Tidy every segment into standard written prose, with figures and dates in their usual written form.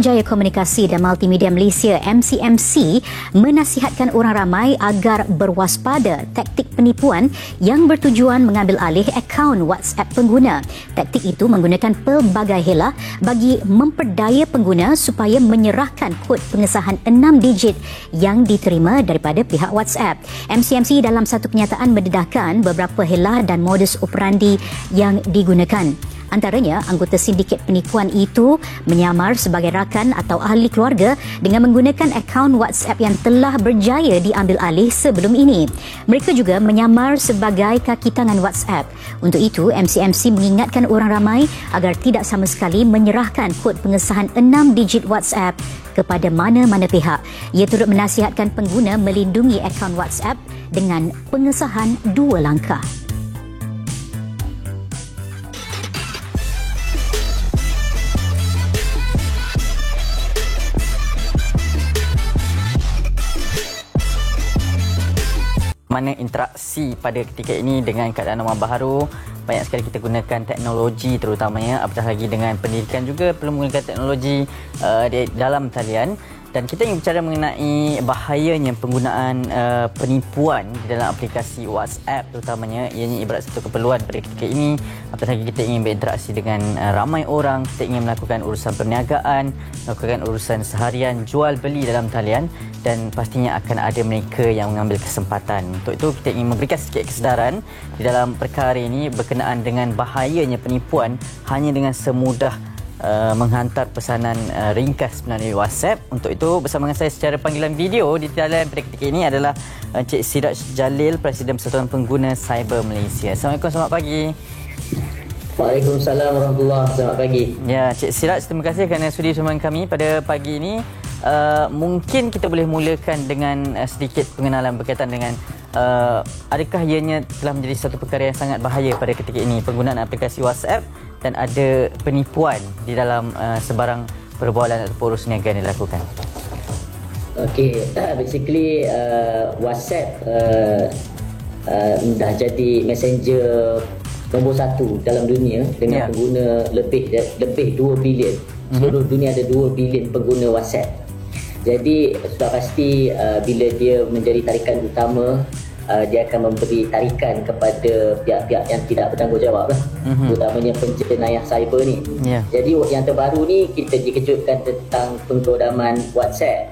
Suruhanjaya Komunikasi dan Multimedia Malaysia MCMC menasihatkan orang ramai agar berwaspada taktik penipuan yang bertujuan mengambil alih akaun WhatsApp pengguna. Taktik itu menggunakan pelbagai hela bagi memperdaya pengguna supaya menyerahkan kod pengesahan 6 digit yang diterima daripada pihak WhatsApp. MCMC dalam satu kenyataan mendedahkan beberapa hela dan modus operandi yang digunakan. Antaranya, anggota sindiket penipuan itu menyamar sebagai rakan atau ahli keluarga dengan menggunakan akaun WhatsApp yang telah berjaya diambil alih sebelum ini. Mereka juga menyamar sebagai kaki tangan WhatsApp. Untuk itu, MCMC mengingatkan orang ramai agar tidak sama sekali menyerahkan kod pengesahan 6 digit WhatsApp kepada mana-mana pihak. Ia turut menasihatkan pengguna melindungi akaun WhatsApp dengan pengesahan 2 langkah. Mana interaksi pada ketika ini dengan keadaan normal baharu, banyak sekali kita gunakan teknologi terutamanya, apatah lagi dengan pendidikan juga perlu menggunakan teknologi di dalam talian. Dan kita ingin bicara mengenai bahayanya penggunaan penipuan di dalam aplikasi WhatsApp terutamanya. Ianya ibarat satu keperluan pada ketika ini. Apatah lagi kita ingin berinteraksi dengan ramai orang, kita ingin melakukan urusan perniagaan, melakukan urusan seharian, jual beli dalam talian, dan pastinya akan ada mereka yang mengambil kesempatan. Untuk itu kita ingin memberikan sedikit kesedaran di dalam perkara ini berkenaan dengan bahayanya penipuan hanya dengan semudah menghantar pesanan ringkas melalui WhatsApp. Untuk itu bersama dengan saya secara panggilan video di talian pada ketika ini adalah Encik Siraj Jalil, Presiden Persatuan Pengguna Cyber Malaysia. Assalamualaikum, selamat pagi. Waalaikumsalam warahmatullahi wabarakatuh. Selamat pagi. Ya, Encik Siraj, terima kasih kerana sudi bersama kami pada pagi ini. Mungkin kita boleh mulakan dengan sedikit pengenalan berkaitan dengan adakah ianya telah menjadi satu perkara yang sangat bahaya pada ketika ini, penggunaan aplikasi WhatsApp dan ada penipuan di dalam sebarang perbualan atau urusan niaga yang dilakukan. Okey, basically WhatsApp dah jadi messenger nombor 1 dalam dunia dengan pengguna lebih 2 bilion. Seluruh dunia ada 2 bilion pengguna WhatsApp. Jadi sudah pasti bila dia menjadi tarikan utama, dia akan memberi tarikan kepada pihak-pihak yang tidak bertanggungjawab lah, terutamanya penjenayah cyber ni. Jadi yang terbaru ni kita dikejutkan tentang penggodaman WhatsApp.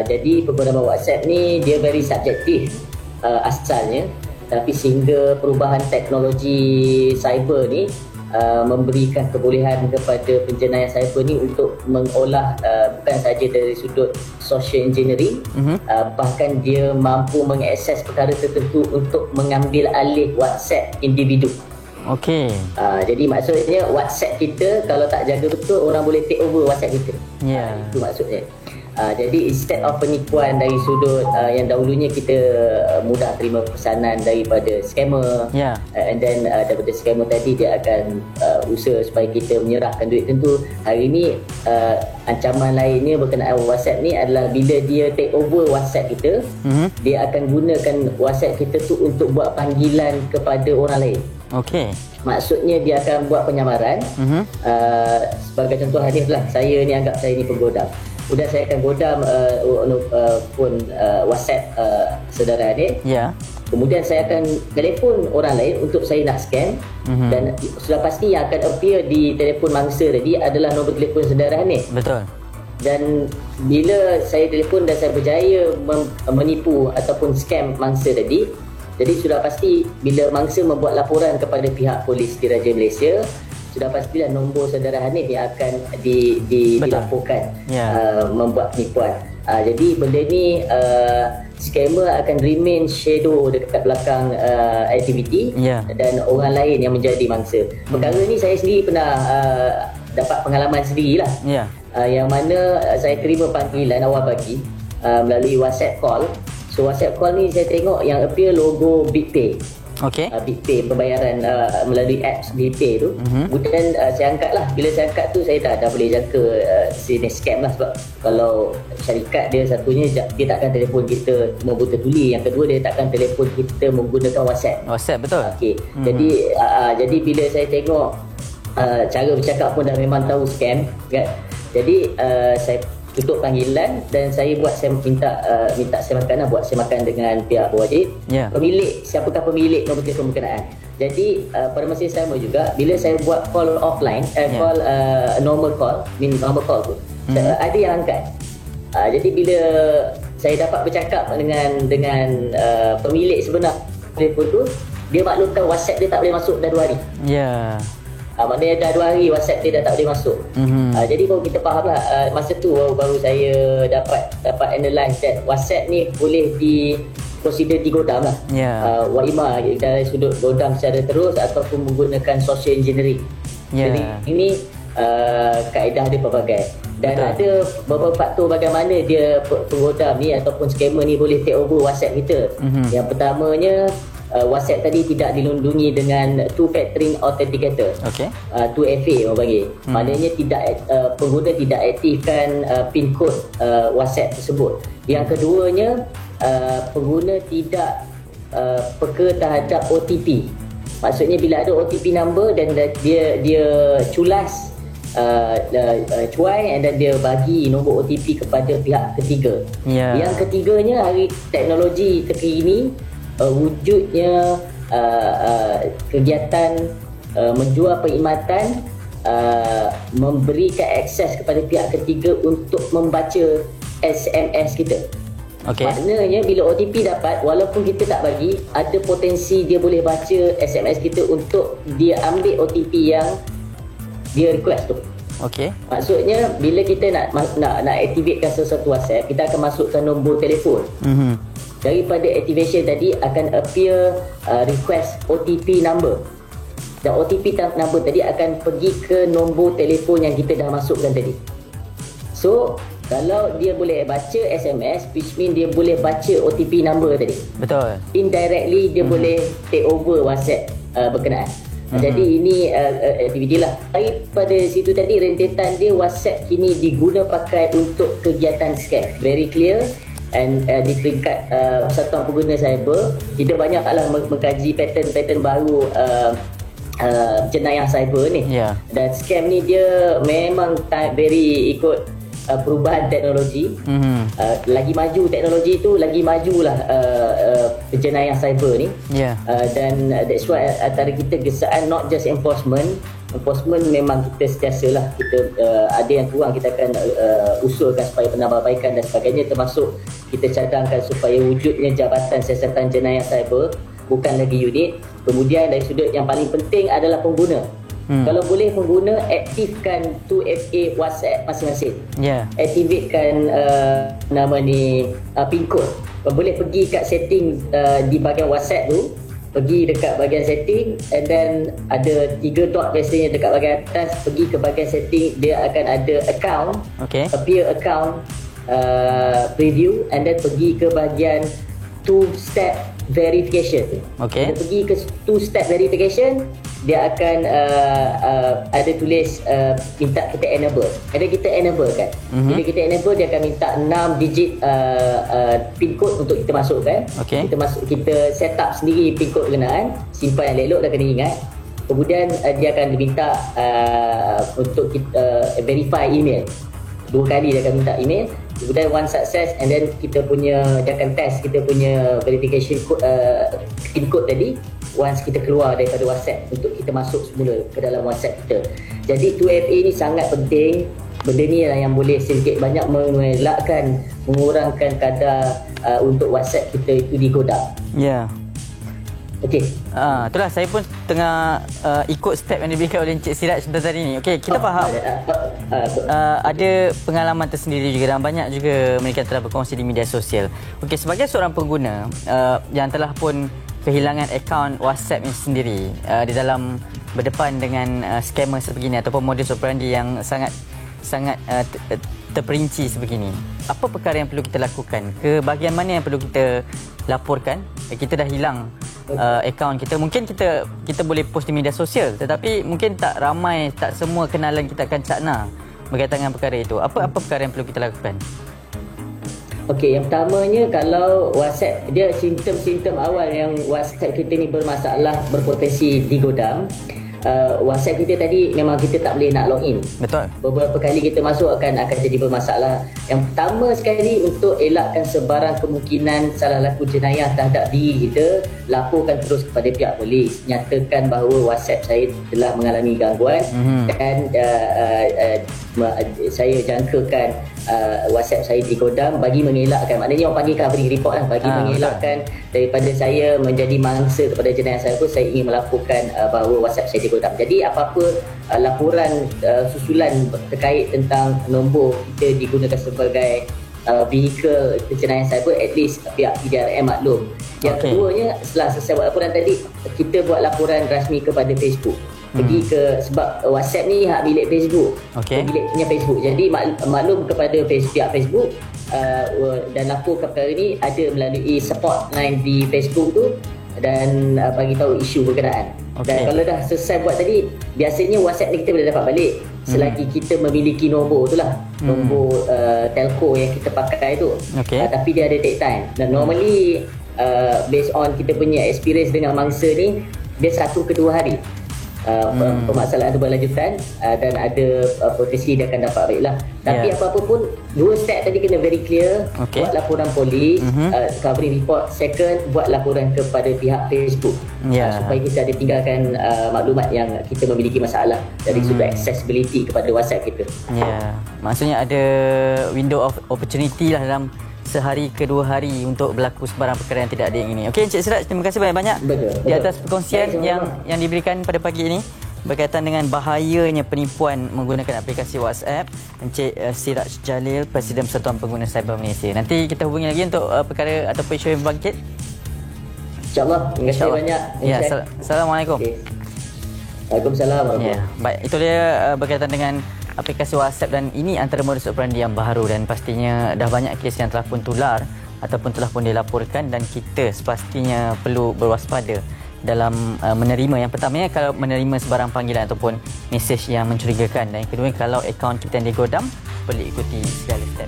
Jadi penggodaman WhatsApp ni dia very subjektif asalnya, tapi sehingga perubahan teknologi cyber ni memberikan kebolehan kepada penjenayah cyber ni untuk mengolah bukan saja dari sudut social engineering, bahkan dia mampu mengakses perkara tertentu untuk mengambil alih WhatsApp individu. Okey. Jadi maksudnya WhatsApp kita kalau tak jaga betul, orang boleh take over WhatsApp kita. Itu maksudnya. Jadi instead of penipuan dari sudut yang dahulunya kita mudah terima pesanan daripada scammer, and then daripada scammer tadi dia akan usaha supaya kita menyerahkan duit. Tentu hari ini ancaman lainnya berkenaan WhatsApp ni adalah bila dia take over WhatsApp kita, dia akan gunakan WhatsApp kita tu untuk buat panggilan kepada orang lain. Okey. Maksudnya dia akan buat penyamaran. Sebagai contoh hadis lah, saya ni anggap saya ni penggodam. Kemudian saya akan godam phone WhatsApp saudara adik. Kemudian saya akan telefon orang lain untuk saya nak scam. Dan sudah pasti yang akan appear di telefon mangsa tadi adalah nombor telefon saudara adik. Betul. Dan bila saya telefon dan saya berjaya menipu ataupun scam mangsa tadi, jadi sudah pasti bila mangsa membuat laporan kepada pihak polis Diraja Malaysia, sudah pastilah nombor saudara Hanif yang akan dilaporkan membuat penipuan. Jadi benda ni scammer akan remain shadow dekat belakang aktiviti dan orang lain yang menjadi mangsa. Perkara ni saya sendiri pernah dapat pengalaman sendirilah. Yang mana saya terima panggilan awal pagi melalui WhatsApp call. So WhatsApp call ni saya tengok yang appear logo BigPay. BigPay, pembayaran melalui apps BigPay tu. Kemudian saya angkat lah. Bila saya angkat tu saya dah boleh jangka sini scam lah. Sebab kalau syarikat dia satunya dia takkan telefon kita membuta tuli, yang kedua dia takkan telefon kita menggunakan WhatsApp. WhatsApp, betul. Jadi bila saya tengok cara bercakap pun dah memang tahu scam kan. Jadi saya tutup panggilan dan saya minta saya makan buat saya makan dengan pihak berwajib. Pemilik, siapakah pemilik nombor telefon berkenaan. Jadi pada masa yang sama juga bila saya buat call offline, call normal call tu, ada yang angkat. Jadi bila saya dapat bercakap dengan pemilik sebenar telefon tu, dia maklumkan WhatsApp dia tak boleh masuk dah 2 hari. Maknanya dah 2 hari WhatsApp dia dah tak boleh masuk. Jadi baru kita faham lah, masa tu baru saya dapat analyse that WhatsApp ni boleh prosedur digodam lah. Waima dari sudut godam secara terus ataupun menggunakan social engineering. Jadi ini kaedah dia pelbagai. Dan ada beberapa faktor bagaimana dia penggodam ni ataupun scammer ni boleh take over WhatsApp kita. Yang pertamanya, WhatsApp tadi tidak dilindungi dengan two-factor authenticator. 2FA orang panggil. Maknanya pengguna tidak aktifkan PIN code WhatsApp tersebut. Yang keduanya, pengguna tidak peka terhadap OTP. Maksudnya bila ada OTP number dan dia culas cuai dan dia bagi nombor OTP kepada pihak ketiga. Yang ketiganya, teknologi terkini wujudnya kegiatan menjual perkhidmatan memberikan akses kepada pihak ketiga untuk membaca SMS kita. Maknanya bila OTP dapat, walaupun kita tak bagi, ada potensi dia boleh baca SMS kita untuk dia ambil OTP yang dia request tu. Maksudnya bila kita nak aktivekan sesuatu WhatsApp, kita akan masukkan nombor telefon. Daripada activation tadi akan appear request OTP number. Dan OTP number tadi akan pergi ke nombor telefon yang kita dah masukkan tadi. So kalau dia boleh baca SMS, which mean dia boleh baca OTP number tadi. Indirectly dia boleh take over WhatsApp berkenaan. Jadi ini aktiviti lah. Daripada situ tadi, rentetan dia WhatsApp kini diguna pakai untuk kegiatan scam. Very clear. And di peringkat Persatuan Pengguna Cyber, kita banyaklah mengkaji pattern baru jenayah cyber ni. Dan scam ni dia memang very ikut perubahan teknologi. Lagi maju teknologi tu, lagi majulah jenayah cyber ni. Dan that's why antara kita gesaan not just enforcement memang kita sentiasalah kita ada yang kurang kita akan usulkan supaya penambahbaikan dan sebagainya, termasuk kita cadangkan supaya wujudnya Jabatan Siasatan Jenayah Cyber, bukan lagi unit. Kemudian dari sudut yang paling penting adalah pengguna. Kalau boleh pengguna aktifkan 2FA WhatsApp masing-masing. Aktifkan PIN code. Boleh pergi kat setting di bahagian WhatsApp tu, pergi dekat bahagian setting and then ada 3 dot biasanya dekat bahagian atas, pergi ke bahagian setting, dia akan ada account, appear account, preview, and then pergi ke bahagian 2-step verification. Dia pergi ke 2-step verification, dia akan ada tulis minta kita enable. Ada kita enable kan. Bila kita enable, dia akan minta 6 digit PIN code untuk kita masukkan. Kita set up sendiri PIN code berkenaan, simpan yang elok, dah kena ingat. Kemudian dia akan diminta untuk kita verify email. 2 kali dia akan minta email. Kemudian one success, and then dia akan test kita punya verification code, PIN code tadi. Once kita keluar daripada WhatsApp untuk kita masuk semula ke dalam WhatsApp kita. Jadi 2FA ni sangat penting. Benda ni lah yang boleh sedikit banyak mengurangkan kadar untuk WhatsApp kita itu digodam. Itulah saya pun tengah ikut step yang diberikan oleh Encik Siraj tadi ni. Kita faham ada pengalaman tersendiri juga dan banyak juga mereka telah berkongsi di media sosial. Sebagai seorang pengguna yang telah pun kehilangan akaun WhatsApp ini sendiri di dalam berdepan dengan scammer sebegini ataupun modus operandi yang sangat terperinci sebegini, apa perkara yang perlu kita lakukan? Ke bahagian mana yang perlu kita laporkan? Kita dah hilang akaun kita. Mungkin kita boleh post di media sosial, tetapi mungkin tak ramai, tak semua kenalan kita akan cakna berkaitan dengan perkara itu. Apa perkara yang perlu kita lakukan? Yang pertamanya, kalau WhatsApp, dia simptom-simptom awal yang WhatsApp kita ni bermasalah, berpotensi digodam. WhatsApp kita tadi memang kita tak boleh nak login. Betul. Beberapa kali kita masuk akan jadi bermasalah. Yang pertama sekali, untuk elakkan sebarang kemungkinan salah laku jenayah terhadap diri kita, laporkan terus kepada pihak polis, nyatakan bahawa WhatsApp saya telah mengalami gangguan dan saya jangkakan WhatsApp saya digodam, bagi mengelakkan, maknanya orang panggil covering report lah, bagi mengelakkan daripada saya menjadi mangsa kepada jenayah saya pun, saya ingin melaporkan bahawa WhatsApp saya digodam. Jadi apa-apa laporan susulan terkait tentang nombor kita digunakan sebagai vehicle jenayah cyber, at least pihak PDRM maklum. Yang keduanya, setelah selesai buat laporan tadi, kita buat laporan rasmi kepada Facebook. Pergi ke, sebab WhatsApp ni hak milik Facebook, milik punya Facebook. Jadi maklum kepada pihak Facebook dan laporkan perkara ni ada melalui support line di Facebook tu, dan bagi tahu isu berkenaan. Dan kalau dah selesai buat tadi, biasanya WhatsApp ni kita boleh dapat balik selagi kita memiliki nombor tu lah, nombor telco yang kita pakai tu. Tapi dia ada take time, dan normally based on kita punya experience dengan mangsa ni, dia 1 ke 2 hari permasalahan tu berlanjutan, dan ada potensi dia akan dapat baik lah. Tapi apa-apa pun, 2 step tadi kena very clear. Buat laporan polis, covering report. Second, buat laporan kepada pihak Facebook, supaya kita ada tinggalkan maklumat yang kita memiliki masalah dari sudut accessibility kepada WhatsApp kita. Maksudnya ada window of opportunity lah dalam sehari ke 2 hari untuk berlaku sebarang perkara yang tidak ada yang ini. Okey, Encik Siraj, terima kasih banyak-banyak di atas perkongsian yang diberikan pada pagi ini berkaitan dengan bahayanya penipuan menggunakan aplikasi WhatsApp. Encik Siraj Jalil, Presiden Persatuan Pengguna Cyber Malaysia. Nanti kita hubungi lagi untuk perkara ataupun isu yang bangkit. InsyaAllah. Terima kasih banyak. Assalamualaikum. Waalaikumsalam. Baik, itu dia berkaitan dengan aplikasi WhatsApp, dan ini antara modus operandi yang baru, dan pastinya dah banyak kes yang telah pun tular ataupun telah pun dilaporkan, dan kita sepastinya perlu berwaspada dalam menerima. Yang pertamanya, kalau menerima sebarang panggilan ataupun mesej yang mencurigakan, dan yang kedua, kalau akaun kita yang digodam, perlu ikuti segala step.